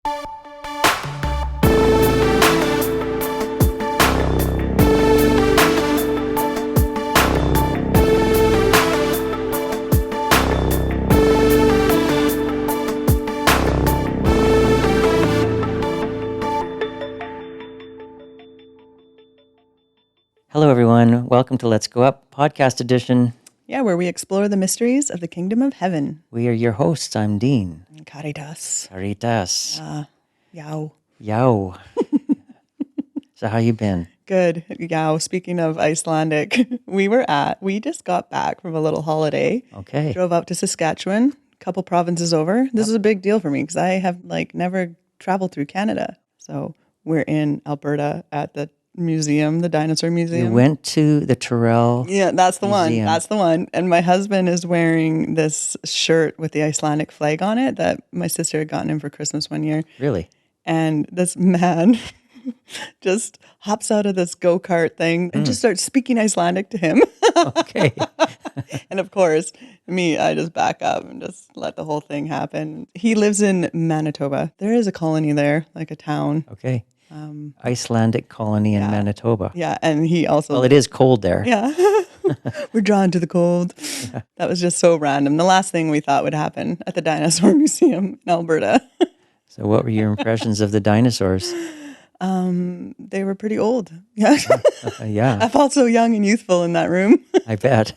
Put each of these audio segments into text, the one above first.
Hello, everyone. Welcome to Let's Go Up podcast edition. Yeah, where we explore the mysteries of the kingdom of heaven. We are your hosts. I'm Dean. Caritas. Caritas. Yow. Yow. So how you been? Good. Yow. Speaking of Icelandic, we just got back from a little holiday. Okay. Drove up to Saskatchewan, a couple provinces over. This is a big deal for me because I have never traveled through Canada. So we're in Alberta at the museum, the dinosaur museum. You went to the Tyrrell Yeah, that's the museum. one. That's the one. And my husband is wearing this shirt with the Icelandic flag on it that my sister had gotten him for Christmas one year. Really? And this man just hops out of this go-kart thing and just starts speaking Icelandic to him. Okay. And of course, I just back up and just let the whole thing happen. He lives in Manitoba. There is a colony there, like a town. Okay. Icelandic colony in Manitoba. Yeah, and he also... Well, it is cold there. Yeah. We're drawn to the cold. Yeah. That was just so random. The last thing we thought would happen at the Dinosaur Museum in Alberta. So what were your impressions of the dinosaurs? They were pretty old. Yeah. Yeah. I felt so young and youthful in that room. I bet.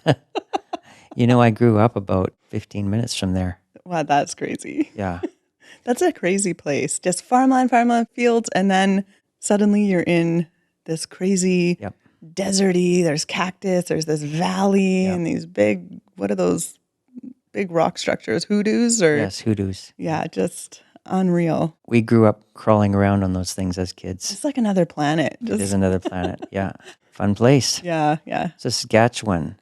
I grew up about 15 minutes from there. Wow, that's crazy. Yeah. That's a crazy place. Just farmland fields, and then suddenly you're in this crazy deserty, there's cactus, there's this valley, and these big, what are those big rock structures? Hoodoos? Yes, hoodoos. Yeah, just unreal. We grew up crawling around on those things as kids. It's like another planet. It is another planet, yeah. Fun place. Yeah. Saskatchewan.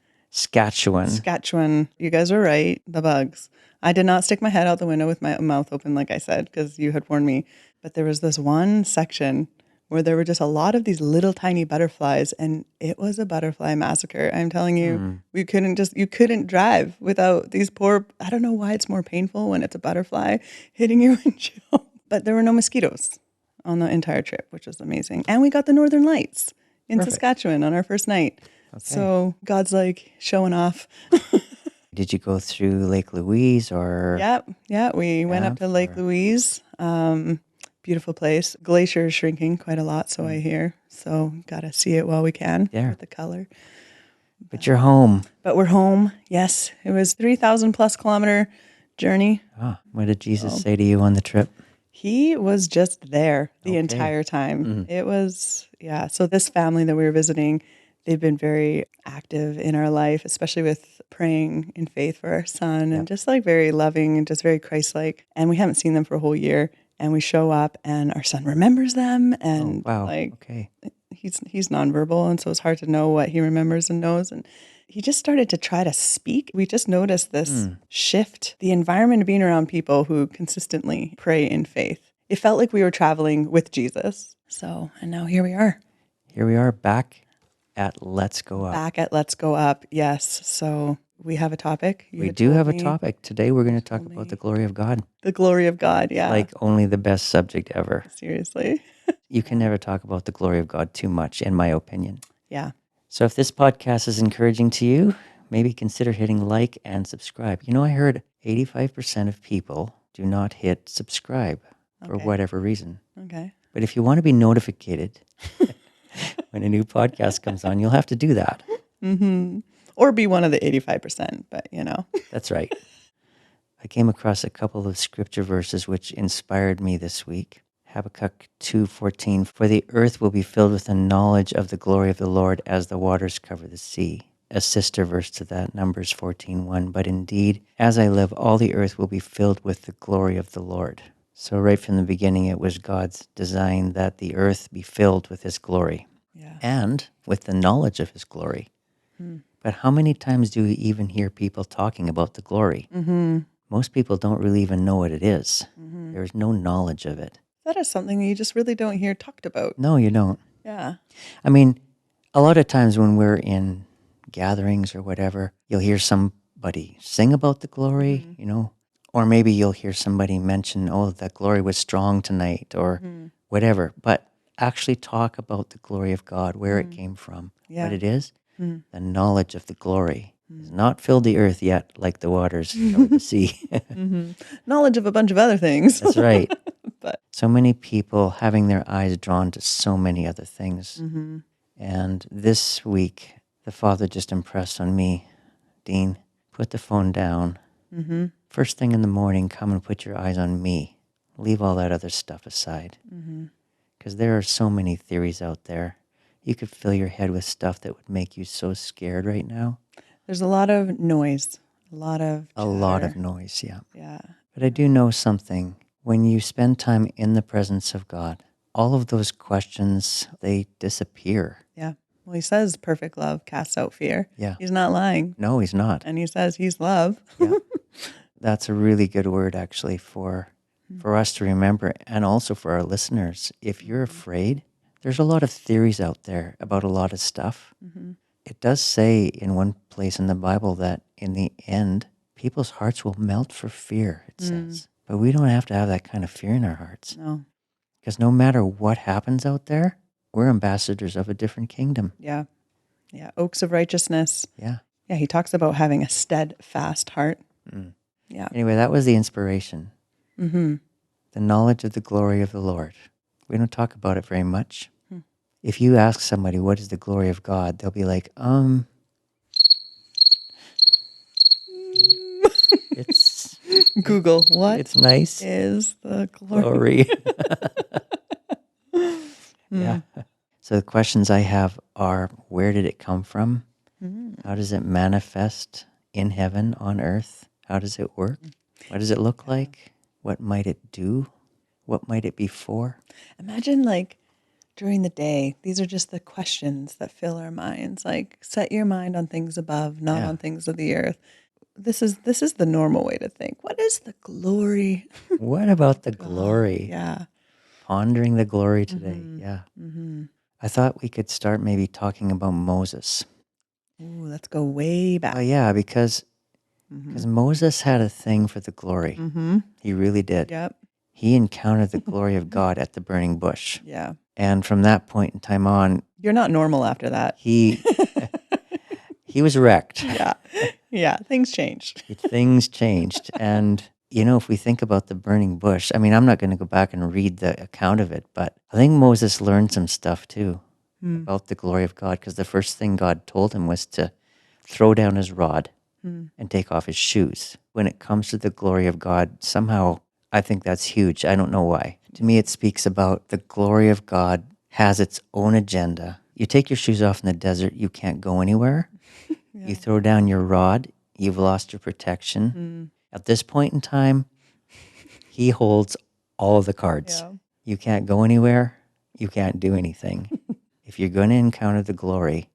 You guys were right, the bugs. I did not stick my head out the window with my mouth open, like I said, because you had warned me. But there was this one section where there were just a lot of these little tiny butterflies, and it was a butterfly massacre. I'm telling you, you couldn't drive without these poor, I don't know why it's more painful when it's a butterfly hitting your windshield. But there were no mosquitoes on the entire trip, which was amazing. And we got the Northern Lights in Saskatchewan on our first night. Okay. So God's like showing off. Did you go through Lake Louise or? Yeah. We went up to Lake Louise. Beautiful place. Glacier is shrinking quite a lot, so I hear. So got to see it while we can with the color. But you're home. But we're home. Yes. It was 3,000 plus kilometer journey. Oh, what did Jesus say to you on the trip? He was just there the entire time. It was, So this family that we were visiting, they've been very active in our life, especially with praying in faith for our son and just like very loving and just very Christ-like. And we haven't seen them for a whole year. And we show up and our son remembers them. And he's nonverbal. And so it's hard to know what he remembers and knows. And he just started to try to speak. We just noticed this shift, the environment of being around people who consistently pray in faith. It felt like we were traveling with Jesus. So, and now here we are. Here we are back at Let's Go Up. Back at Let's Go Up, yes. So we have a topic. We do have a topic. Today we're going to talk about the glory of God. The glory of God, yeah. Like only the best subject ever. Seriously. You can never talk about the glory of God too much, in my opinion. Yeah. So if this podcast is encouraging to you, maybe consider hitting like and subscribe. I heard 85% of people do not hit subscribe for whatever reason. Okay. But if you want to be notified when a new podcast comes on, you'll have to do that. Mm-hmm. Or be one of the 85%, but That's right. I came across a couple of scripture verses which inspired me this week. Habakkuk 2:14, for the earth will be filled with the knowledge of the glory of the Lord as the waters cover the sea. A sister verse to that, Numbers 14:1, but indeed, as I live, all the earth will be filled with the glory of the Lord. So right from the beginning, it was God's design that the earth be filled with his glory and with the knowledge of his glory. But how many times do we even hear people talking about the glory? Most people don't really even know what it is. There's no knowledge of it. That is something that you just really don't hear talked about. No, you don't. Yeah. I mean, a lot of times when we're in gatherings or whatever, you'll hear somebody sing about the glory, Or maybe you'll hear somebody mention, oh, that glory was strong tonight or whatever. But actually talk about the glory of God, where it came from, what it is. The knowledge of the glory has not filled the earth yet like the waters cover the sea. Knowledge of a bunch of other things. That's right. But so many people having their eyes drawn to so many other things. And this week, the Father just impressed on me, Dean, put the phone down. First thing in the morning, come and put your eyes on me. Leave all that other stuff aside. Because there are so many theories out there. You could fill your head with stuff that would make you so scared right now. There's a lot of noise, a lot of chatter. A lot of noise, yeah. Yeah. But I do know something. When you spend time in the presence of God, all of those questions, they disappear. Yeah. Well, he says perfect love casts out fear. Yeah. He's not lying. No, he's not. And he says he's love. Yeah. That's a really good word, actually, for us to remember, and also for our listeners. If you're afraid, there's a lot of theories out there about a lot of stuff. It does say in one place in the Bible that in the end, people's hearts will melt for fear, it says. But we don't have to have that kind of fear in our hearts. No. Because no matter what happens out there, we're ambassadors of a different kingdom. Yeah. Yeah. Oaks of righteousness. Yeah. Yeah. He talks about having a steadfast heart. Yeah. Anyway, that was the inspiration. The knowledge of the glory of the Lord. We don't talk about it very much. If you ask somebody, what is the glory of God? They'll be like, it's Google, what it's nice. is the glory? Yeah. So the questions I have are, where did it come from? How does it manifest in heaven, on earth? How does it work? What does it look like? What might it do? What might it be for? Imagine like during the day, these are just the questions that fill our minds. Like set your mind on things above, not on things of the earth. This is the normal way to think. What is the glory? What about the glory? Yeah. Pondering the glory today. Yeah. I thought we could start maybe talking about Moses. Ooh, let's go way back. Oh yeah, because Moses had a thing for the glory. He really did. Yep. He encountered the glory of God at the burning bush. Yeah. And from that point in time on, You're not normal after that. he was wrecked. Yeah. Yeah. Things changed. Things changed. And, if we think about the burning bush, I mean, I'm not going to go back and read the account of it, but I think Moses learned some stuff too about the glory of God, because the first thing God told him was to throw down his rod and take off his shoes. When it comes to the glory of God, somehow I think that's huge. I don't know why. To me, it speaks about the glory of God has its own agenda. You take your shoes off in the desert, you can't go anywhere. You throw down your rod, you've lost your protection. At this point in time, he holds all of the cards. Yeah. You can't go anywhere. You can't do anything. If you're going to encounter the glory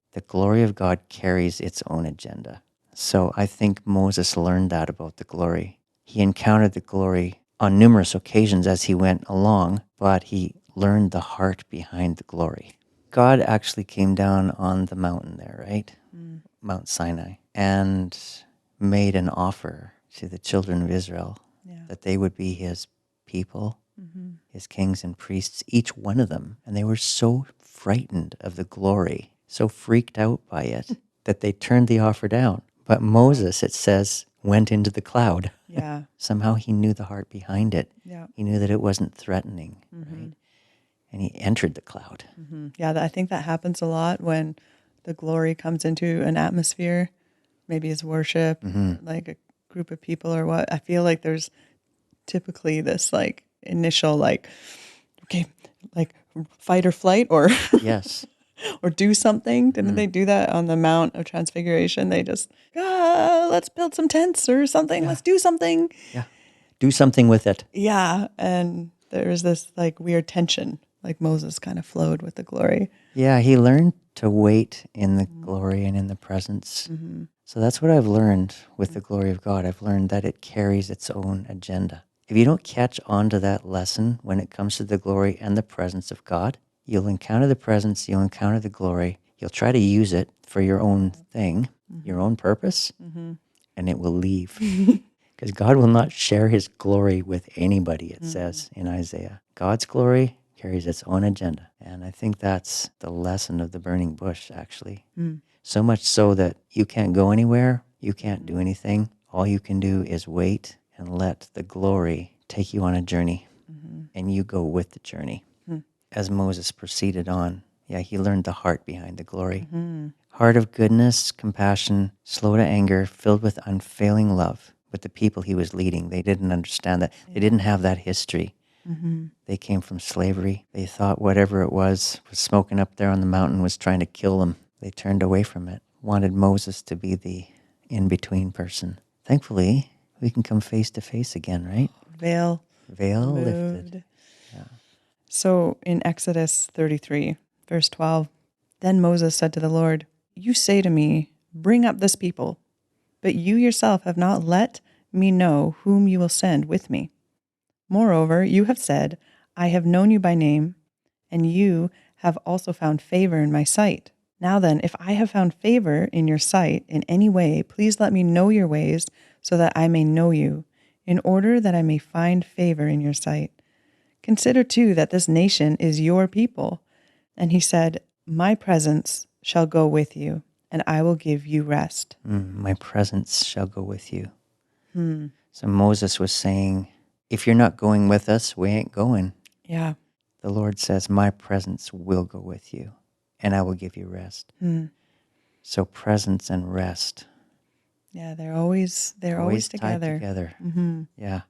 of God carries its own agenda. So I think Moses learned that about the glory. He encountered the glory on numerous occasions as he went along, but he learned the heart behind the glory. God actually came down on the mountain there, right? Mount Sinai, and made an offer to the children of Israel that they would be his people, his kings and priests, each one of them. And they were so frightened of the glory, so freaked out by it, that they turned the offer down. But Moses, it says, went into the cloud. Yeah. Somehow he knew the heart behind it. Yeah. He knew that it wasn't threatening, right? And he entered the cloud. Yeah, I think that happens a lot when the glory comes into an atmosphere, maybe it's worship, like a group of people or what. I feel like there's typically this like initial like, okay, like fight or flight or Yes. or do something. Didn't they do that on the Mount of Transfiguration? They just, let's build some tents or something. Let's do something. Yeah. Do something with it. Yeah. And there was this like weird tension, like Moses kind of flowed with the glory. Yeah, he learned to wait in the glory and in the presence. So that's what I've learned with the glory of God. I've learned that it carries its own agenda. If you don't catch on to that lesson when it comes to the glory and the presence of God, you'll encounter the presence, you'll encounter the glory, you'll try to use it for your own thing, your own purpose, and it will leave. Because God will not share his glory with anybody, it says in Isaiah. God's glory carries its own agenda. And I think that's the lesson of the burning bush, actually. So much so that you can't go anywhere, you can't do anything. All you can do is wait and let the glory take you on a journey, and you go with the journey. As Moses proceeded on, he learned the heart behind the glory. Heart of goodness, compassion, slow to anger, filled with unfailing love. With the people he was leading, they didn't understand that. They didn't have that history. They came from slavery. They thought whatever it was smoking up there on the mountain was trying to kill them. They turned away from it, wanted Moses to be the in-between person. Thankfully, we can come face to face again, right? Veil lifted. Yeah. So in Exodus 33, verse 12, then Moses said to the Lord, you say to me, bring up this people, but you yourself have not let me know whom you will send with me. Moreover, you have said, I have known you by name, and you have also found favor in my sight. Now then, if I have found favor in your sight in any way, please let me know your ways so that I may know you, in order that I may find favor in your sight. Consider too that this nation is your people. And he said, my presence shall go with you, and I will give you rest. My presence shall go with you. So Moses was saying, if you're not going with us, we ain't going. Yeah. The Lord says, my presence will go with you, and I will give you rest. So presence and rest. Yeah, they're always tied together. Yeah.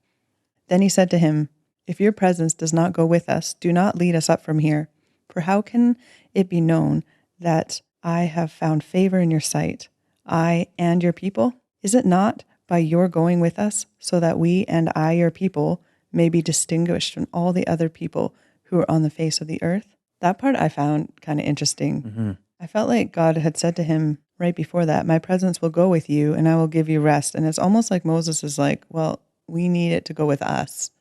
Then he said to him, if your presence does not go with us, do not lead us up from here. For how can it be known that I have found favor in your sight, I and your people? Is it not by your going with us, so that we and I, your people, may be distinguished from all the other people who are on the face of the earth? That part I found kind of interesting. I felt like God had said to him right before that, my presence will go with you and I will give you rest. And it's almost like Moses is like, well, we need it to go with us.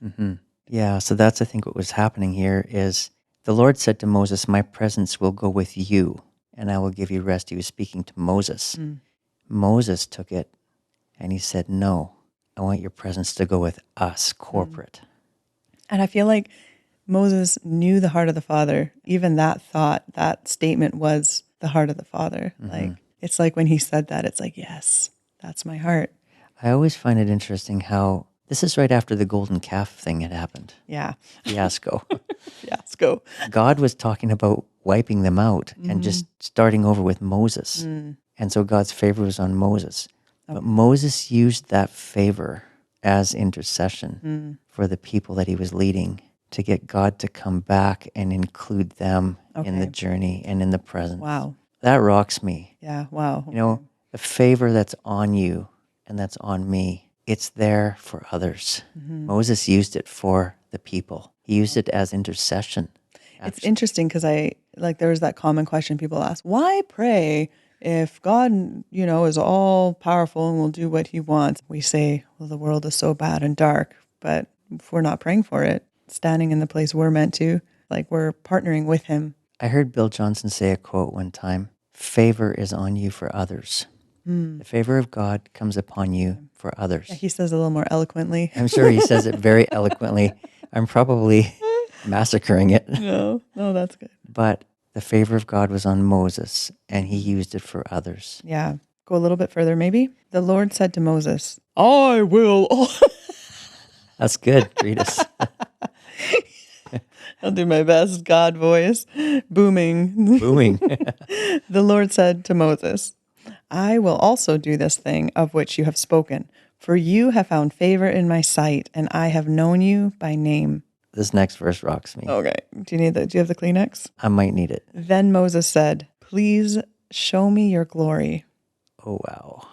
Yeah, so that's, I think, what was happening here is the Lord said to Moses, my presence will go with you and I will give you rest. He was speaking to Moses. Moses took it and he said, no, I want your presence to go with us, corporate. And I feel like Moses knew the heart of the Father. Even that thought, that statement was the heart of the Father. Like, it's like when he said that, it's like, yes, that's my heart. I always find it interesting how this is right after the golden calf thing had happened. Yeah. Fiasco. Fiasco. God was talking about wiping them out and just starting over with Moses. And so God's favor was on Moses. But Moses used that favor as intercession for the people that he was leading to get God to come back and include them in the journey and in the presence. Wow. That rocks me. Yeah, wow. You know, the favor that's on you and that's on me, it's there for others. Moses used it for the people. He used it as intercession. It's interesting because there was that common question people ask, why pray if God, is all powerful and will do what he wants? We say, well, the world is so bad and dark, but if we're not praying for it, standing in the place we're meant to, like we're partnering with him. I heard Bill Johnson say a quote one time, favor is on you for others. The favor of God comes upon you for others. Yeah, he says it a little more eloquently. I'm sure he says it very eloquently. I'm probably massacring it. No, that's good. But the favor of God was on Moses, and he used it for others. Yeah. Go a little bit further, maybe. The Lord said to Moses, I will. That's good, Karitas. I'll do my best God voice. Booming. The Lord said to Moses, I will also do this thing of which you have spoken, for you have found favor in my sight, and I have known you by name. This next verse rocks me. Okay. Do you have the Kleenex? I might need it. Then Moses said, please show me your glory. Oh, wow.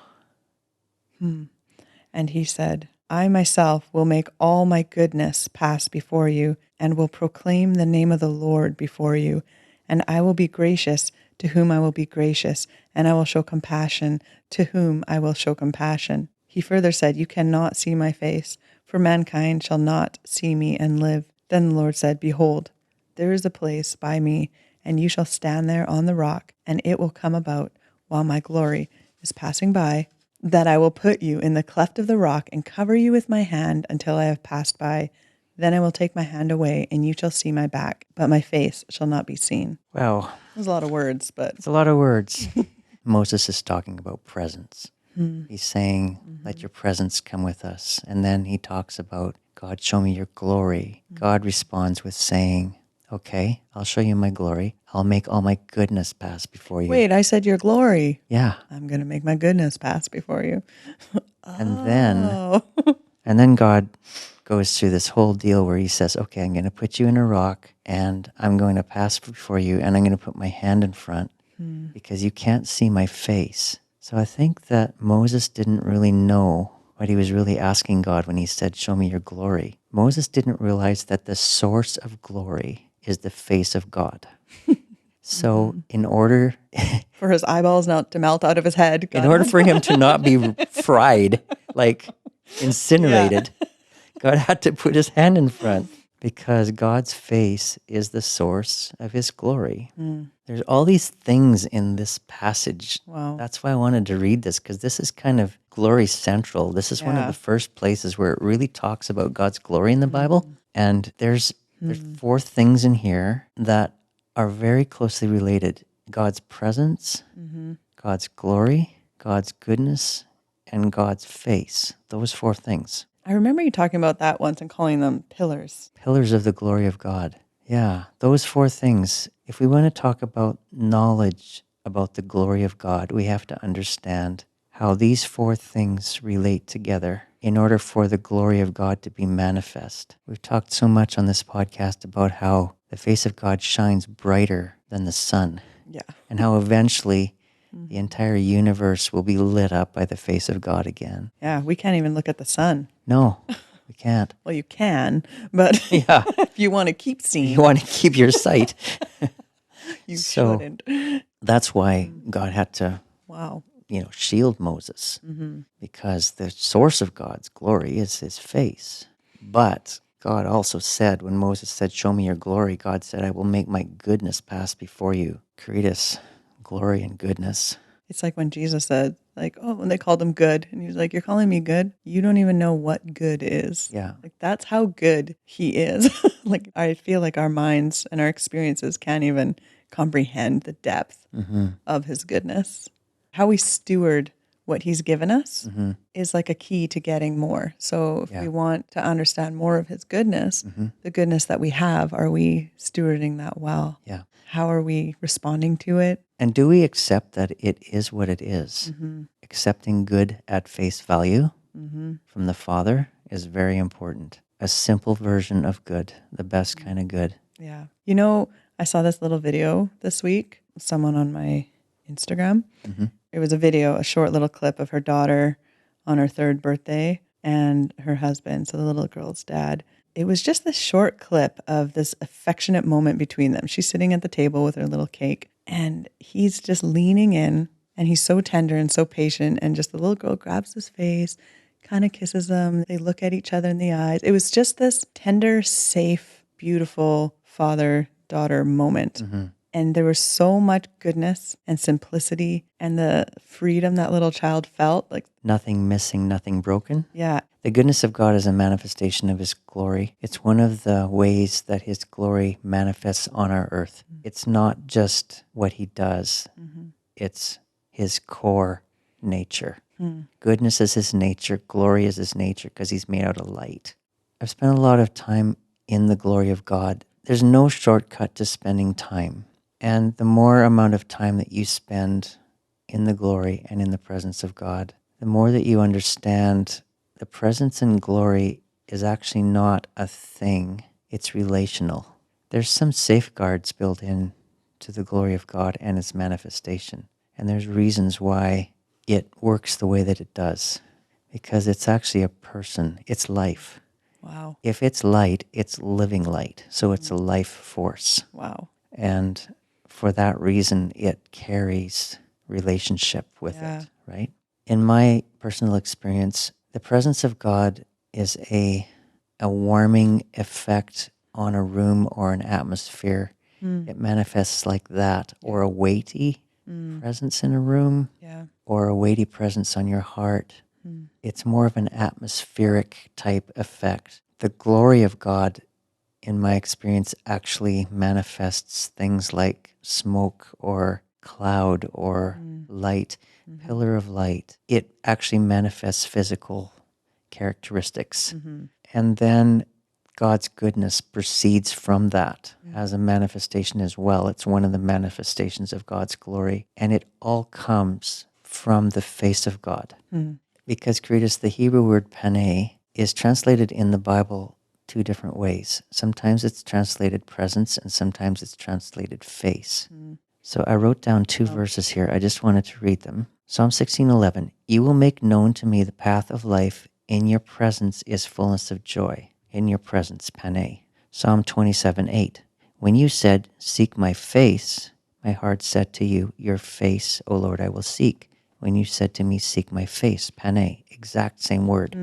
And he said, I myself will make all my goodness pass before you, and will proclaim the name of the Lord before you. And I will be gracious to whom I will be gracious, and I will show compassion to whom I will show compassion. He further said, you cannot see my face, for mankind shall not see me and live. Then the Lord said, behold, there is a place by me, and you shall stand there on the rock, and it will come about while my glory is passing by, that I will put you in the cleft of the rock and cover you with my hand until I have passed by. Then I will take my hand away, and you shall see my back, but my face shall not be seen. Wow. There's a lot of words, but... It's a lot of words. Moses is talking about presence. He's saying, let your presence come with us. And then he talks about, God, show me your glory. God responds with saying, okay, I'll show you my glory. I'll make all my goodness pass before you. Wait, I said your glory. Yeah. I'm going to make my goodness pass before you. And then God goes through this whole deal where he says, okay, I'm going to put you in a rock and I'm going to pass before you and I'm going to put my hand in front because you can't see my face. So I think that Moses didn't really know what he was really asking God when he said, show me your glory. Moses didn't realize that the source of glory is the face of God. So in order... for his eyeballs not to melt out of his head. In order for him to not be fried, like incinerated, God had to put his hand in front because God's face is the source of his glory. There's all these things in this passage. Wow. That's why I wanted to read this, because this is kind of glory central. This is one of the first places where it really talks about God's glory in the Bible. And there's 4 things in here that are very closely related. God's presence, God's glory, God's goodness, and God's face. Those 4 things. I remember you talking about that once and calling them pillars. Pillars of the glory of God. Yeah, those 4 things. If we want to talk about knowledge about the glory of God, we have to understand how these 4 things relate together in order for the glory of God to be manifest. We've talked so much on this podcast about how the face of God shines brighter than the sun. Yeah. And how eventually the entire universe will be lit up by the face of God again. Yeah, we can't even look at the sun. No, we can't. Well, you can, but if you want to keep seeing. You want to keep your sight. You shouldn't. That's why God had to shield Moses, because the source of God's glory is his face. But God also said, when Moses said, show me your glory, God said, I will make my goodness pass before you. Karitas, glory and goodness. It's like when Jesus said, when they called him good, and he was like, you're calling me good? You don't even know what good is. Yeah. That's how good he is. I feel like our minds and our experiences can't even comprehend the depth of his goodness. How we steward what he's given us is like a key to getting more. So if we want to understand more of his goodness, the goodness that we have, are we stewarding that well? Yeah. How are we responding to it? And do we accept that it is what it is? Accepting good at face value from the Father is very important. A simple version of good, the best kind of good. Yeah. I saw this little video this week, someone on my Instagram. It was a short little clip of her daughter on her 3rd birthday and her husband, so the little girl's dad. It was just this short clip of this affectionate moment between them. She's sitting at the table with her little cake, and he's just leaning in, and he's so tender and so patient, and just the little girl grabs his face, kind of kisses him. They look at each other in the eyes. It was just this tender, safe, beautiful father-daughter moment. And there was so much goodness and simplicity and the freedom that little child felt. Nothing missing, nothing broken. Yeah. The goodness of God is a manifestation of his glory. It's one of the ways that his glory manifests on our earth. It's not just what he does. It's his core nature. Goodness is his nature. Glory is his nature because he's made out of light. I've spent a lot of time in the glory of God. There's no shortcut to spending time. And the more amount of time that you spend in the glory and in the presence of God, the more that you understand the presence and glory is actually not a thing. It's relational. There's some safeguards built in to the glory of God and its manifestation. And there's reasons why it works the way that it does. Because it's actually a person. It's life. Wow. If it's light, it's living light. So it's a life force. Wow. And for that reason, it carries relationship with it, right? In my personal experience, the presence of God is a warming effect on a room or an atmosphere. It manifests like that, or a weighty presence in a room. Yeah. or a weighty presence on your heart. It's more of an atmospheric type effect. The glory of God, in my experience, actually manifests things like smoke or cloud or light, pillar of light. It actually manifests physical characteristics. And then God's goodness proceeds from that as a manifestation as well. It's one of the manifestations of God's glory. And it all comes from the face of God. Because, Karitas, the Hebrew word pane is translated in the Bible two different ways. Sometimes it's translated presence and sometimes it's translated face. So I wrote down two verses here. I just wanted to read them. Psalm 16:11, you will make known to me the path of life. In your presence is fullness of joy. In your presence, pane. Psalm 27:8, when you said, seek my face, my heart said to you, your face, O Lord, I will seek. When you said to me, seek my face, pane, exact same word.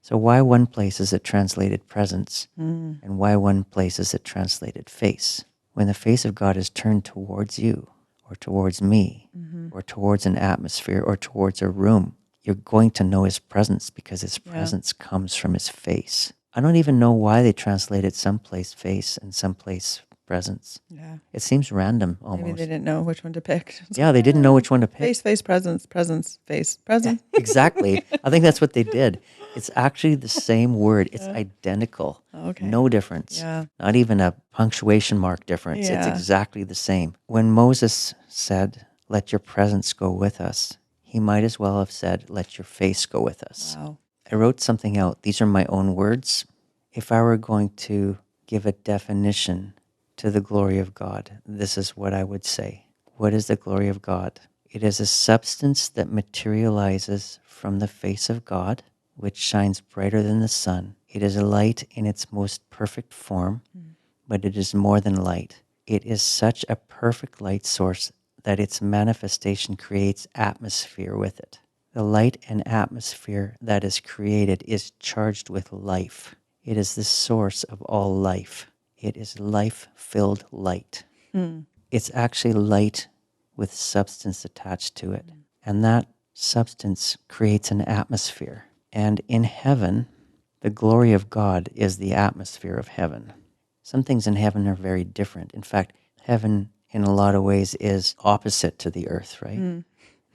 So why one place is it translated presence, and why one place is it translated face? When the face of God is turned towards you, or towards me, or towards an atmosphere, or towards a room, you're going to know his presence because his presence comes from his face. I don't even know why they translated someplace face and someplace presence. Yeah. It seems random almost. Maybe they didn't know which one to pick. Yeah, they didn't know which one to pick. Face, presence, face, presence. Yeah, exactly. I think that's what they did. It's actually the same word. It's identical. Okay. No difference. Yeah. Not even a punctuation mark difference. Yeah. It's exactly the same. When Moses said, let your presence go with us, he might as well have said, let your face go with us. Wow. I wrote something out. These are my own words. If I were going to give a definition to the glory of God, this is what I would say. What is the glory of God? It is a substance that materializes from the face of God, which shines brighter than the sun. It is a light in its most perfect form, but it is more than light. It is such a perfect light source that its manifestation creates atmosphere with it. The light and atmosphere that is created is charged with life. It is the source of all life. It is life-filled light. It's actually light with substance attached to it. And that substance creates an atmosphere. And in heaven, the glory of God is the atmosphere of heaven. Some things in heaven are very different. In fact, heaven in a lot of ways is opposite to the earth, right?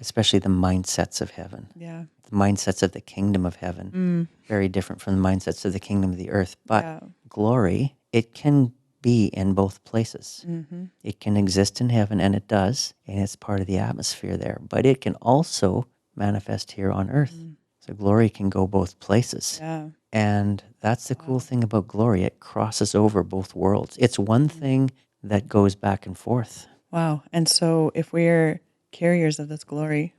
Especially the mindsets of heaven. Yeah. The mindsets of the kingdom of heaven. Very different from the mindsets of the kingdom of the earth. But glory, it can be in both places. It can exist in heaven, and it does, and it's part of the atmosphere there. But it can also manifest here on earth. So glory can go both places. Yeah. And that's the cool thing about glory. It crosses over both worlds. It's one thing that goes back and forth. Wow. And so if we're carriers of this glory,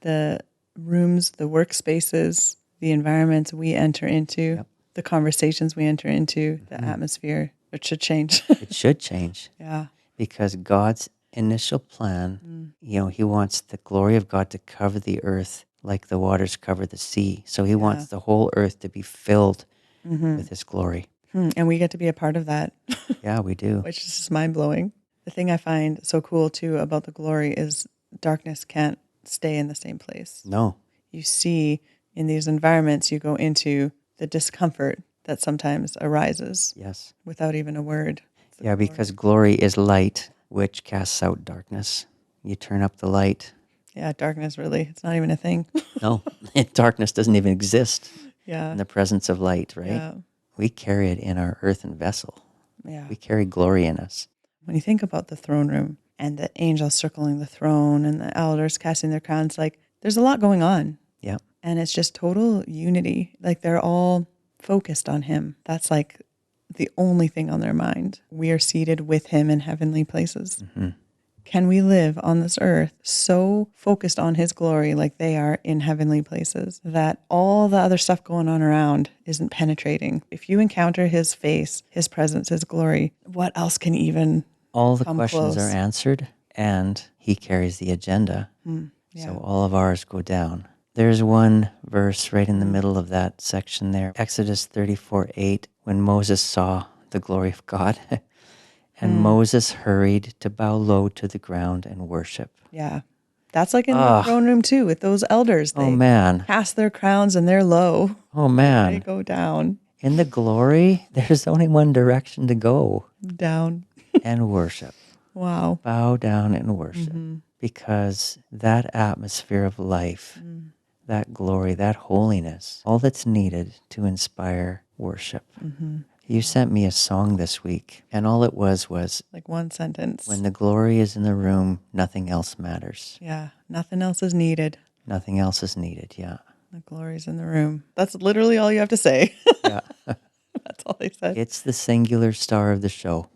the rooms, the workspaces, the environments we enter into, the conversations we enter into, the atmosphere, it should change. It should change. Yeah. Because God's initial plan, he wants the glory of God to cover the earth like the waters cover the sea. So he wants the whole earth to be filled with his glory. And we get to be a part of that. Yeah, we do. Which is just mind-blowing. The thing I find so cool, too, about the glory is darkness can't stay in the same place. No. You see in these environments, you go into the discomfort that sometimes arises. Yes. Without even a word. Yeah, because glory is light, which casts out darkness. You turn up the light. Yeah, darkness really, it's not even a thing. No, darkness doesn't even exist in the presence of light, right? Yeah. We carry it in our earthen vessel. Yeah. We carry glory in us. When you think about the throne room and the angels circling the throne and the elders casting their crowns, like there's a lot going on. Yeah. And it's just total unity. Like they're all focused on him. That's like the only thing on their mind. We are seated with him in heavenly places. Can we live on this earth so focused on his glory like they are in heavenly places that all the other stuff going on around isn't penetrating? If you encounter his face, his presence, his glory, what else can even all the questions close? Are answered, and he carries the agenda. So all of ours go down. There's one verse right in the middle of that section there. Exodus 34:8, when Moses saw the glory of God. And Moses hurried to bow low to the ground and worship. Yeah. That's like in the throne room too, with those elders. Oh, They man. cast their crowns and they're low. Oh, man. They go down. In the glory, there's only one direction to go. Down. And worship. Wow. Bow down and worship. Because that atmosphere of life, that glory, that holiness, all that's needed to inspire worship. You sent me a song this week, and all it was like one sentence. When the glory is in the room, nothing else matters. Yeah, nothing else is needed. Nothing else is needed, yeah. The glory's in the room. That's literally all you have to say. Yeah. That's all he said. It's the singular star of the show.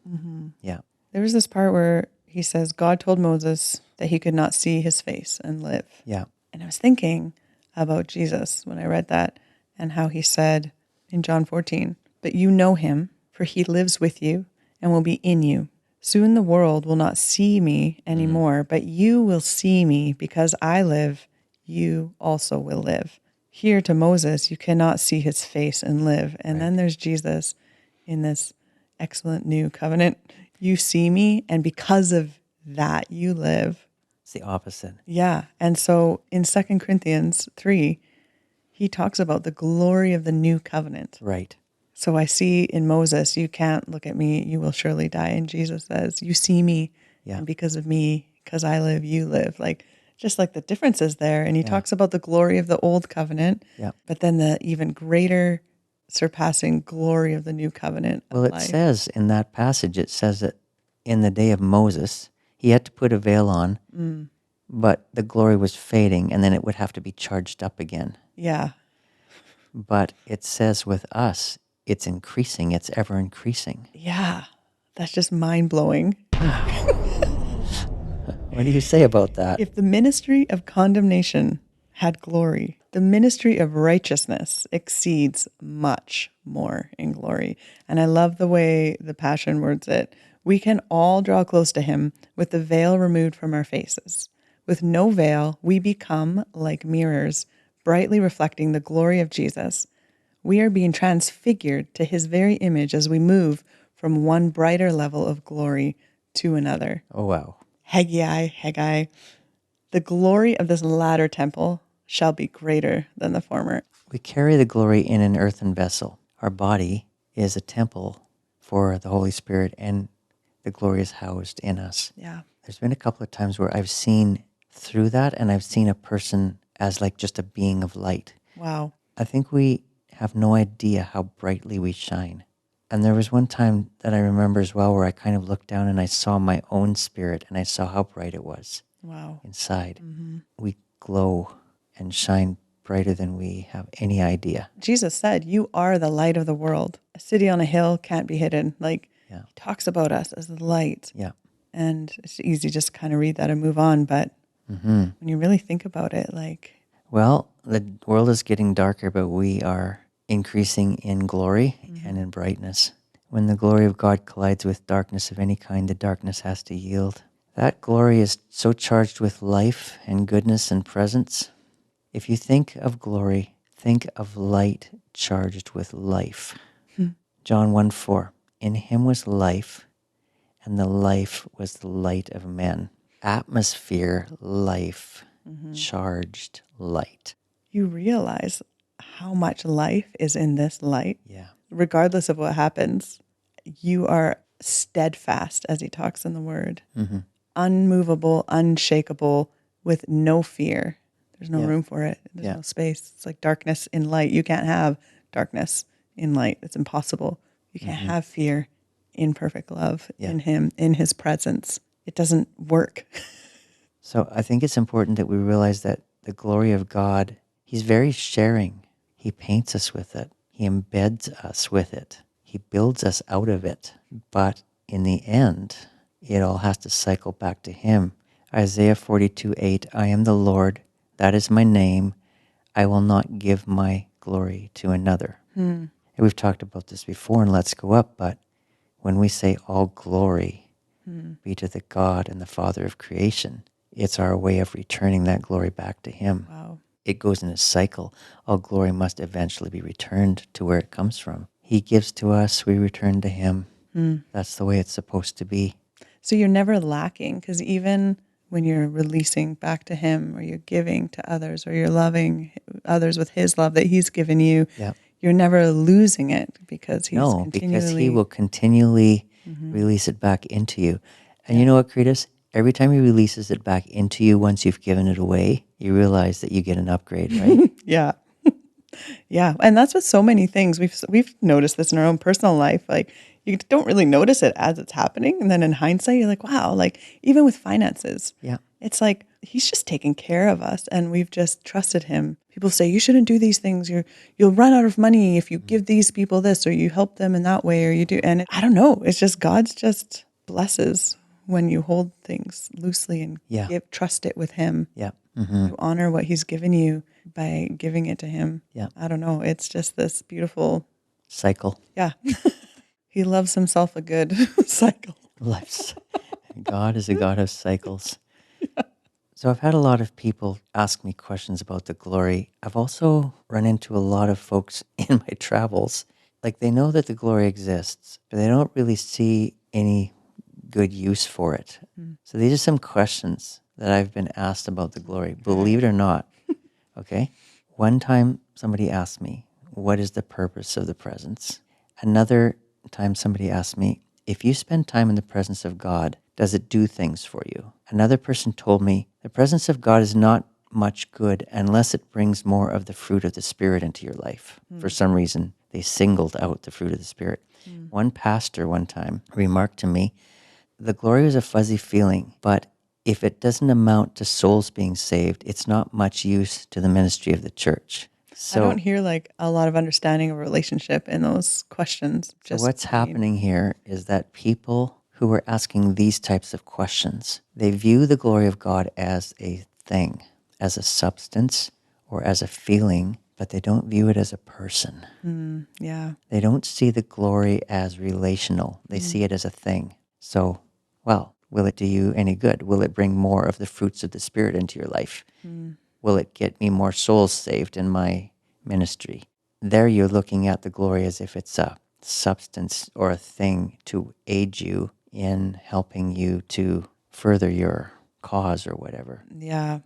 Yeah. There was this part where he says, God told Moses that he could not see his face and live. Yeah. And I was thinking about Jesus when I read that and how he said in John 14, but you know him, for he lives with you and will be in you. Soon the world will not see me anymore, but you will see me because I live, you also will live. Here to Moses, you cannot see his face and live. And then there's Jesus in this excellent new covenant. You see me, and because of that, you live. It's the opposite. Yeah. And so in 2 Corinthians 3, he talks about the glory of the new covenant. Right. So I see in Moses, you can't look at me, you will surely die. And Jesus says, you see me, and because of me, because I live, you live. Like, just like the differences there. And he talks about the glory of the old covenant, but then the even greater surpassing glory of the new covenant. Well, it says in that passage, it says that in the day of Moses, he had to put a veil on, but the glory was fading, and then it would have to be charged up again. Yeah. But it says with us, it's increasing, it's ever increasing. Yeah. That's just mind-blowing. What do you say about that? If the ministry of condemnation had glory, the ministry of righteousness exceeds much more in glory. And I love the way the Passion words it. We can all draw close to him with the veil removed from our faces. With no veil, we become like mirrors, brightly reflecting the glory of Jesus. We are being transfigured to his very image as we move from one brighter level of glory to another. Oh, wow. Haggai. The glory of this latter temple shall be greater than the former. We carry the glory in an earthen vessel. Our body is a temple for the Holy Spirit, and the glory is housed in us. Yeah. There's been a couple of times where I've seen through that, and I've seen a person as like just a being of light. Wow. I think we have no idea how brightly we shine. And there was one time that I remember as well where I kind of looked down and I saw my own spirit and I saw how bright it was. Wow. Inside. We glow and shine brighter than we have any idea. Jesus said, you are the light of the world. A city on a hill can't be hidden. Like, he talks about us as the light. Yeah. And it's easy just to kind of read that and move on. But when you really think about it, like... Well, the world is getting darker, but we are increasing in glory and in brightness. When the glory of God collides with darkness of any kind, the darkness has to yield. That glory is so charged with life and goodness and presence. If you think of glory, think of light charged with life. John 1:4, in him was life, and the life was the light of men. Atmosphere, life, charged light. You realize how much life is in this light. Yeah. Regardless of what happens, you are steadfast, as he talks in the word. Unmovable, unshakable, with no fear. There's no room for it. There's no space. It's like darkness in light. You can't have darkness in light. It's impossible. You can't have fear in perfect love, in him, in his presence. It doesn't work. So I think it's important that we realize that the glory of God, he's very sharing. He paints us with it. He embeds us with it. He builds us out of it. But in the end, it all has to cycle back to him. Isaiah 42:8, I am the Lord, that is my name. I will not give my glory to another. And we've talked about this before in Let's Go Up, but when we say all glory be to the God and the Father of creation, it's our way of returning that glory back to him. Wow. It goes in a cycle. All glory must eventually be returned to where it comes from. He gives to us, we return to him. That's the way it's supposed to be. So you're never lacking, because even when you're releasing back to him, or you're giving to others, or you're loving others with his love that he's given you, you're never losing it because he's because he will continually release it back into you. And you know what, Karitas? Every time he releases it back into you, once you've given it away, you realize that you get an upgrade, right? Yeah. Yeah. And that's with so many things. We've noticed this in our own personal life. Like, you don't really notice it as it's happening. And then in hindsight, you're like, wow, like even with finances, it's like he's just taking care of us and we've just trusted him. People say, you shouldn't do these things. You'll run out of money if you give these people this, or you help them in that way, or you do. And I don't know. It's just God's just blesses when you hold things loosely and trust it with him. You honor what he's given you by giving it to him. I don't know. It's just this beautiful cycle. Yeah. He loves himself a good cycle. God is a God of cycles. So I've had a lot of people ask me questions about the glory. I've also run into a lot of folks in my travels. Like, they know that the glory exists, but they don't really see any good use for it. So these are some questions that I've been asked about the glory, believe it or not. Okay? One time somebody asked me, what is the purpose of the presence? Another time somebody asked me, if you spend time in the presence of God, does it do things for you? Another person told me, the presence of God is not much good unless it brings more of the fruit of the Spirit into your life. For some reason, they singled out the fruit of the Spirit. One pastor one time remarked to me, the glory is a fuzzy feeling, but if it doesn't amount to souls being saved, it's not much use to the ministry of the church. So I don't hear like a lot of understanding of relationship in those questions. So what's happening here is that people who are asking these types of questions, they view the glory of God as a thing, as a substance, or as a feeling, but they don't view it as a person. They don't see the glory as relational. They see it as a thing. So, well, will it do you any good? Will it bring more of the fruits of the Spirit into your life? Will it get me more souls saved in my ministry? There you're looking at the glory as if it's a substance or a thing to aid you in helping you to further your cause or whatever.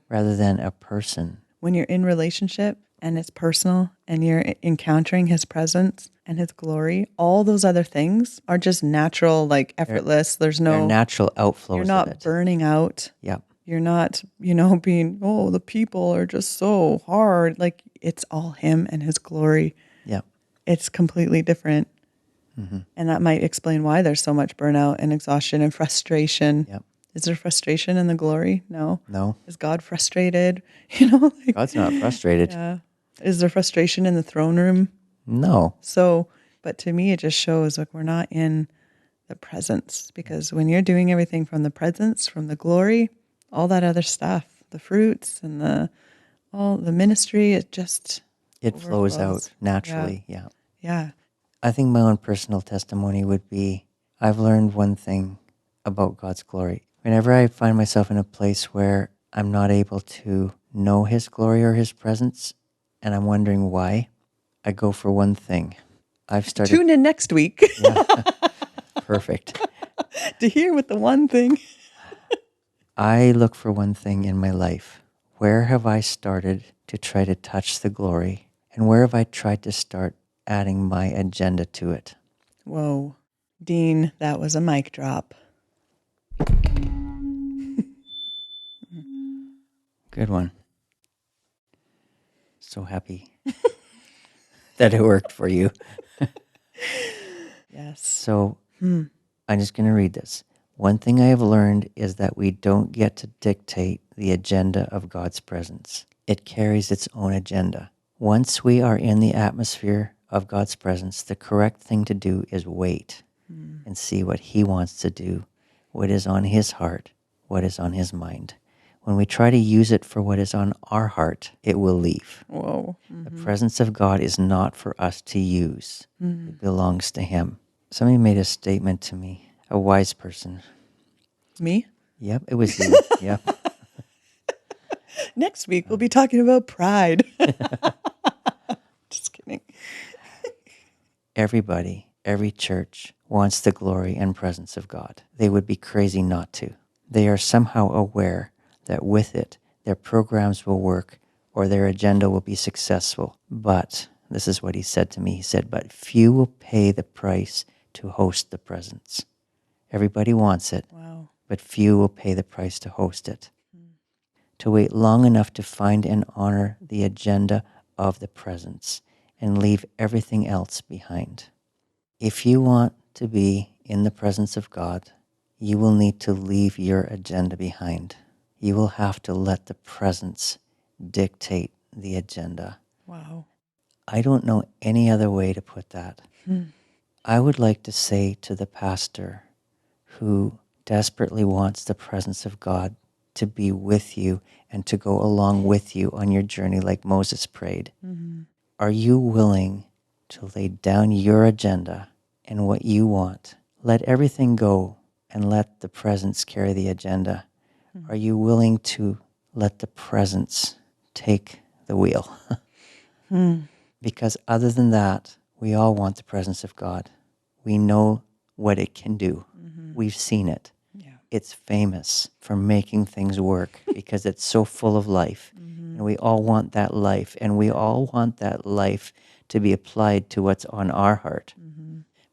Rather than a person. When you're in relationship and it's personal and you're encountering his presence and his glory, all those other things are just natural, like effortless. There's no they're natural outflows. You're not burning out. You're not, being, the people are just so hard. Like, it's all him and his glory. It's completely different. And that might explain why there's so much burnout and exhaustion and frustration. Is there frustration in the glory? No. Is God frustrated? God's not frustrated. Is there frustration in the throne room? No. So, but to me, it just shows like we're not in the presence, because when you're doing everything from the presence, from the glory, all that other stuff, the fruits and all the ministry, it flows out naturally. Yeah. I think my own personal testimony would be, I've learned one thing about God's glory. Whenever I find myself in a place where I'm not able to know his glory or his presence, and I'm wondering why, I go for one thing. I've started... Tune in next week. Perfect. To hear what the one thing... I look for one thing in my life. Where have I started to try to touch the glory? And where have I tried to start adding my agenda to it? Whoa. Dean, that was a mic drop. Good one. So happy that it worked for you. Yes. So I'm just going to read this. One thing I have learned is that we don't get to dictate the agenda of God's presence. It carries its own agenda. Once we are in the atmosphere of God's presence, the correct thing to do is wait and see what he wants to do, what is on his heart, what is on his mind. When we try to use it for what is on our heart, it will leave. Whoa. The presence of God is not for us to use. It belongs to him. Somebody made a statement to me, a wise person. Me? Yep, it was you. Yep. Next week, we'll be talking about pride. Just kidding. Everybody, every church wants the glory and presence of God. They would be crazy not to. They are somehow aware that with it, their programs will work or their agenda will be successful. But, this is what he said to me, he said, but few will pay the price to host the presence. Everybody wants it, Wow. but few will pay the price to host it. To wait long enough to find and honor the agenda of the presence and leave everything else behind. If you want to be in the presence of God, you will need to leave your agenda behind. You will have to let the presence dictate the agenda. Wow. I don't know any other way to put that. I would like to say to the pastor who desperately wants the presence of God to be with you and to go along with you on your journey like Moses prayed. Are you willing to lay down your agenda and what you want? Let everything go and let the presence carry the agenda. Are you willing to let the presence take the wheel? Because other than that, we all want the presence of God. We know what it can do. We've seen it. Yeah. It's famous for making things work because it's so full of life. And we all want that life. And we all want that life to be applied to what's on our heart.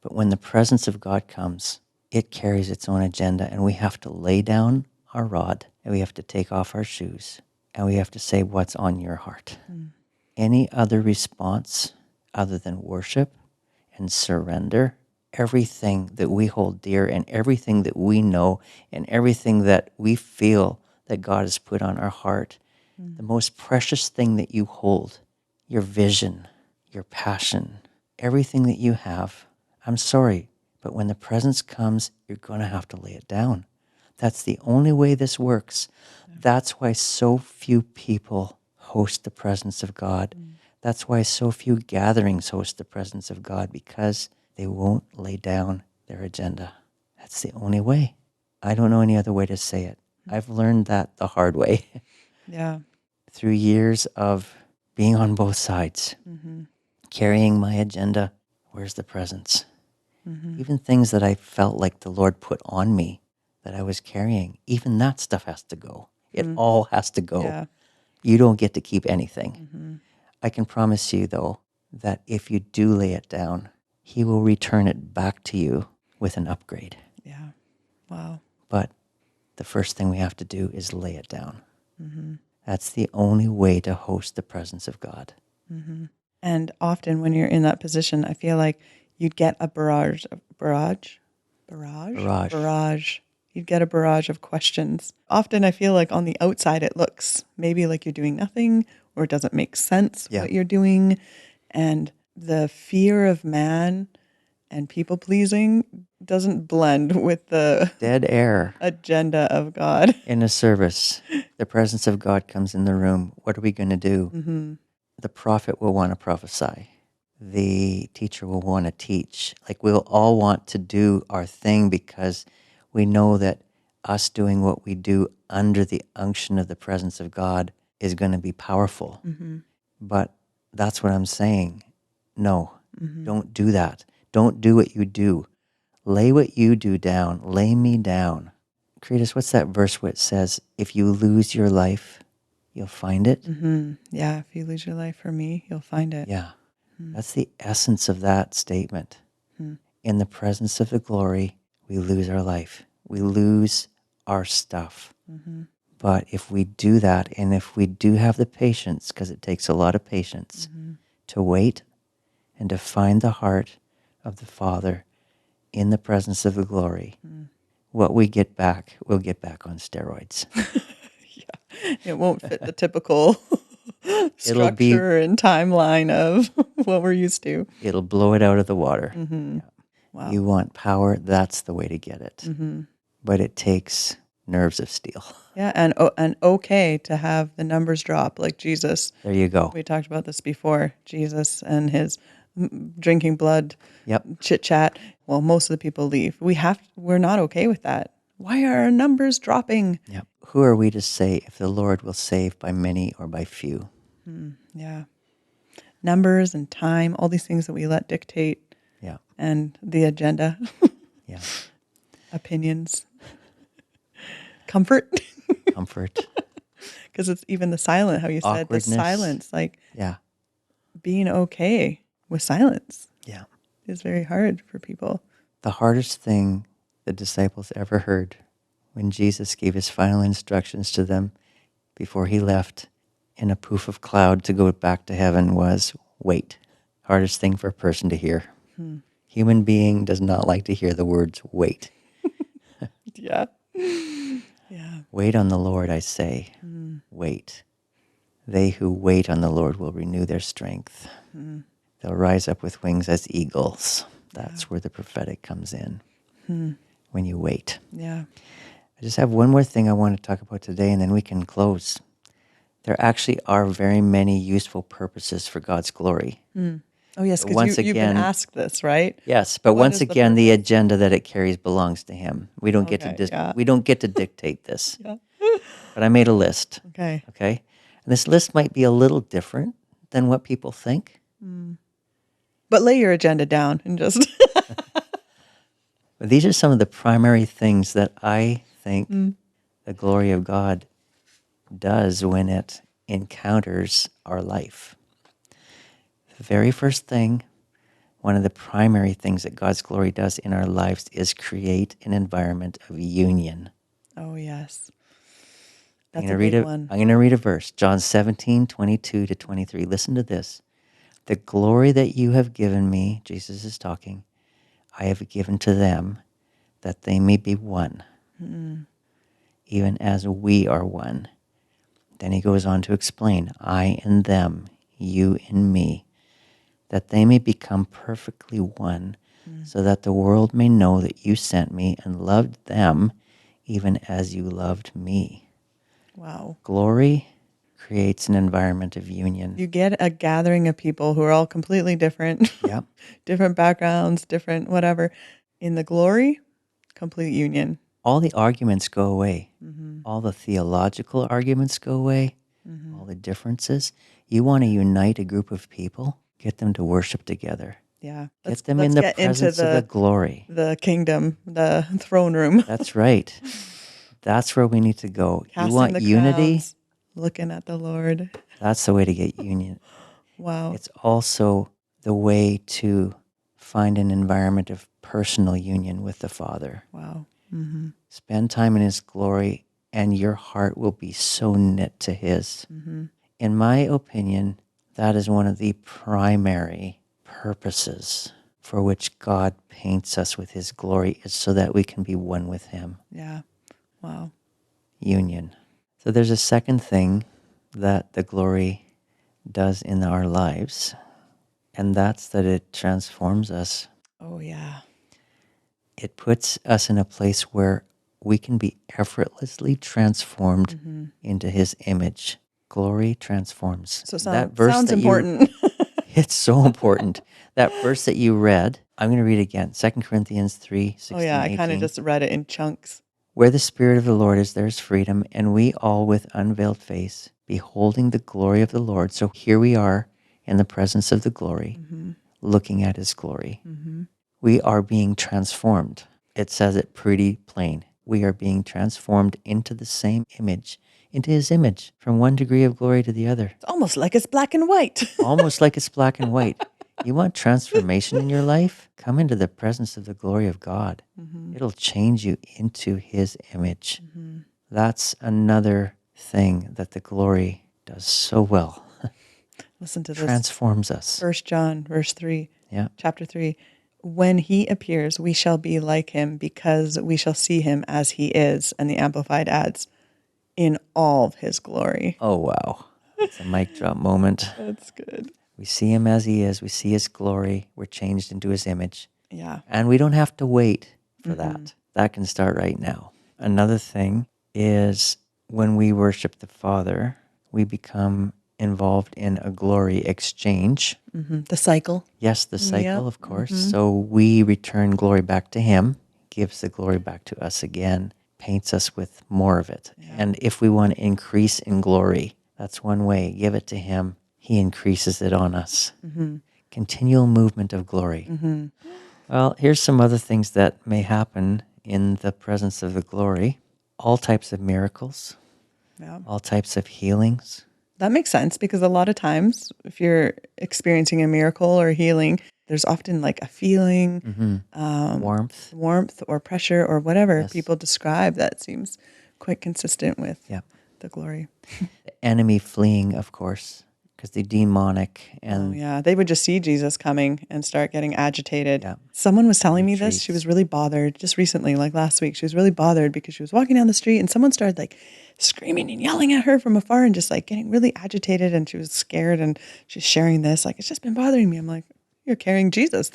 But when the presence of God comes, it carries its own agenda. And we have to lay down our rod. And we have to take off our shoes. And we have to say, what's on your heart? Any other response other than worship and surrender, everything that we hold dear and everything that we know and everything that we feel that God has put on our heart, the most precious thing that you hold, your vision, your passion, everything that you have, I'm sorry, but when the presence comes, you're going to have to lay it down. That's the only way this works. That's why so few people host the presence of God. That's why so few gatherings host the presence of God, because they won't lay down their agenda. That's the only way. I don't know any other way to say it. I've learned that the hard way. Yeah. Through years of being on both sides, carrying my agenda. Where's the presence? Even things that I felt like the Lord put on me that I was carrying, even that stuff has to go. It all has to go. Yeah. You don't get to keep anything. I can promise you, though, that if you do lay it down, He will return it back to you with an upgrade. Yeah. Wow. But the first thing we have to do is lay it down. That's the only way to host the presence of God. And often when you're in that position, I feel like you'd get a barrage. You'd get a barrage of questions. Often I feel like on the outside it looks maybe like you're doing nothing or it doesn't make sense what you're doing. And the fear of man and people pleasing doesn't blend with the Dead air agenda of God. in a service. The presence of God comes in the room. What are we going to do? The prophet will want to prophesy. The teacher will want to teach. Like, we'll all want to do our thing because we know that us doing what we do under the unction of the presence of God is going to be powerful. But that's what I'm saying. No, don't do that. Don't do what you do. Lay what you do down. Lay me down. Karitas, what's that verse where it says, if you lose your life, you'll find it? Yeah, if you lose your life for me, you'll find it. Yeah. That's the essence of that statement. In the presence of the glory, we lose our life. We lose our stuff. But if we do that, and if we do have the patience, because it takes a lot of patience, to wait and to find the heart of the Father in the presence of the glory, what we get back, we'll get back on steroids. It won't fit the typical structure and timeline of what we're used to. It'll blow it out of the water. Wow. You want power, that's the way to get it. But it takes nerves of steel. Yeah, and okay to have the numbers drop like Jesus. There you go. We talked about this before. Jesus and his drinking blood chit chat. Well, most of the people leave. We're not okay with that. Why are our numbers dropping? Yep. Who are we to say if the Lord will save by many or by few? Yeah. Numbers and time, all these things that we let dictate. Yeah. And the agenda. Yeah. Opinions. Comfort. Comfort. Because it's even the silent, how you said, the Awkwardness. silence, like Yeah. being okay with silence Yeah. is very hard for people. The hardest thing the disciples ever heard when Jesus gave his final instructions to them before he left in a poof of cloud to go back to heaven was wait. Hardest thing for a person to hear. Human being does not like to hear the words wait. Yeah. Yeah. Wait on the Lord, I say. Wait. They who wait on the Lord will renew their strength. They'll rise up with wings as eagles. That's where the prophetic comes in. When you wait. Yeah. I just have one more thing I want to talk about today, and then we can close. There actually are very many useful purposes for God's glory. Oh, yes, But once because you've been again- asked this, right? Yes, but What once is the again, the purpose? agenda that it carries belongs to Him. We don't get Okay, to yeah. we don't get to dictate this. Yeah. But I made a list. Okay. Okay, and this list might be a little different than what people think. But lay your agenda down and just... But these are some of the primary things that I think the glory of God does when it encounters our life. The very first thing, one of the primary things that God's glory does in our lives is create an environment of union. Oh, yes. I'm That's going a to big one. I'm going to read a verse, John 17:22-23. Listen to this. The glory that you have given me, Jesus is talking, I have given to them, that they may be one, even as we are one. Then he goes on to explain, I in them, you in me, that they may become perfectly one, so that the world may know that you sent me and loved them, even as you loved me. Wow. Glory creates an environment of union. You get a gathering of people who are all completely different, Yep. different backgrounds, different whatever. In the glory, complete union. All the arguments go away. All the theological arguments go away. All the differences. You want to unite a group of people, get them to worship together. Yeah. Get them in the get into presence of the glory. the kingdom, the throne room. That's right. That's where we need to go. Casting You want the unity? crowns, looking at the Lord. That's the way to get union. Wow. It's also the way to find an environment of personal union with the Father. Wow. Spend time in His glory, and your heart will be so knit to His. In my opinion, that is one of the primary purposes for which God paints us with His glory, is so that we can be one with Him. Yeah. Wow. Union. So there's a second thing that the glory does in our lives, and that's that it transforms us. Oh, yeah. It puts us in a place where we can be effortlessly transformed into His image. Glory transforms. So That verse sounds that important. It's so important. That verse that you read, I'm going to read it again. 2 Corinthians 3:16, Oh, yeah. I 18. kind of just read it in chunks. Where the Spirit of the Lord is, there is freedom, and we all with unveiled face, beholding the glory of the Lord. So here we are in the presence of the glory, looking at His glory. We are being transformed. It says it pretty plain. We are being transformed into the same image, into His image, from one degree of glory to the other. It's almost like it's black and white. Almost like it's black and white. You want transformation in your life? Come into the presence of the glory of God. It'll change you into His image. That's another thing that the glory does so well. Listen to this. Transforms us. 1 John, verse 3, Yeah. chapter 3. When He appears, we shall be like Him, because we shall see Him as He is. And the Amplified adds, in all His glory. Oh, wow. It's a mic drop moment. That's good. We see Him as He is. We see His glory. We're changed into His image. Yeah. And we don't have to wait for that. That can start right now. Another thing is when we worship the Father, we become involved in a glory exchange. The cycle. Yes, the cycle, Yep. of course. So we return glory back to Him, gives the glory back to us again, paints us with more of it. And if we want to increase in glory, that's one way. Give it to Him. He increases it on us. Continual movement of glory. Well, here's some other things that may happen in the presence of the glory. All types of miracles. Yeah. all types of healings. That makes sense because a lot of times if you're experiencing a miracle or healing, there's often like a feeling, warmth or pressure or whatever people describe that seems quite consistent with the glory. The enemy fleeing, of course, because the demonic and they would just see Jesus coming and start getting agitated. Someone was telling me this. She was really bothered just recently, like last week. She was really bothered because she was walking down the street and someone started like screaming and yelling at her from afar and just like getting really agitated, and she was scared, and she's sharing this like, it's just been bothering me. I'm like, you're carrying Jesus.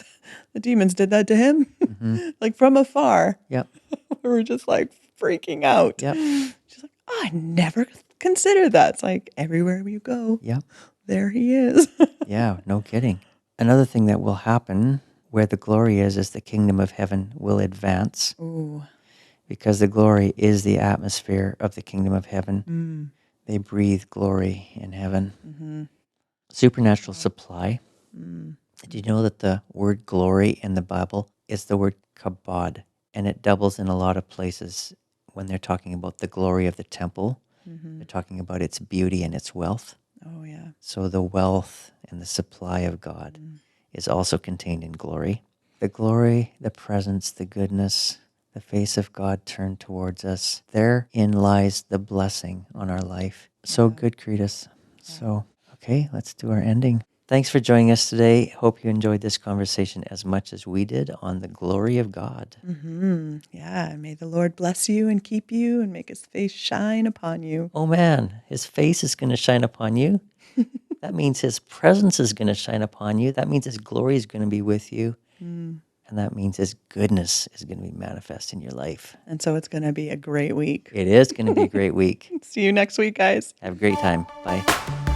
The demons did that to him. Like from afar. We were just like freaking out. She's like, oh, I never considered that. It's like everywhere you go. There he is. No kidding. Another thing that will happen where the glory is the kingdom of heaven will advance. Ooh. Because the glory is the atmosphere of the kingdom of heaven. They breathe glory in heaven. Supernatural supply. Did you know that the word glory in the Bible is the word kabod? And it doubles in a lot of places when they're talking about the glory of the temple. They're talking about its beauty and its wealth. Oh, yeah. So the wealth and the supply of God is also contained in glory. The glory, the presence, the goodness, the face of God turned towards us. Therein lies the blessing on our life. So good, Karitas. So, okay, let's do our ending. Thanks for joining us today. Hope you enjoyed this conversation as much as we did on the glory of God. Yeah, may the Lord bless you and keep you and make his face shine upon you. Oh man, his face is going to shine upon you. That means his presence is going to shine upon you. That means his glory is going to be with you. And that means his goodness is going to be manifest in your life. And so it's going to be a great week. It is going to be a great week. See you next week, guys. Have a great time. Bye.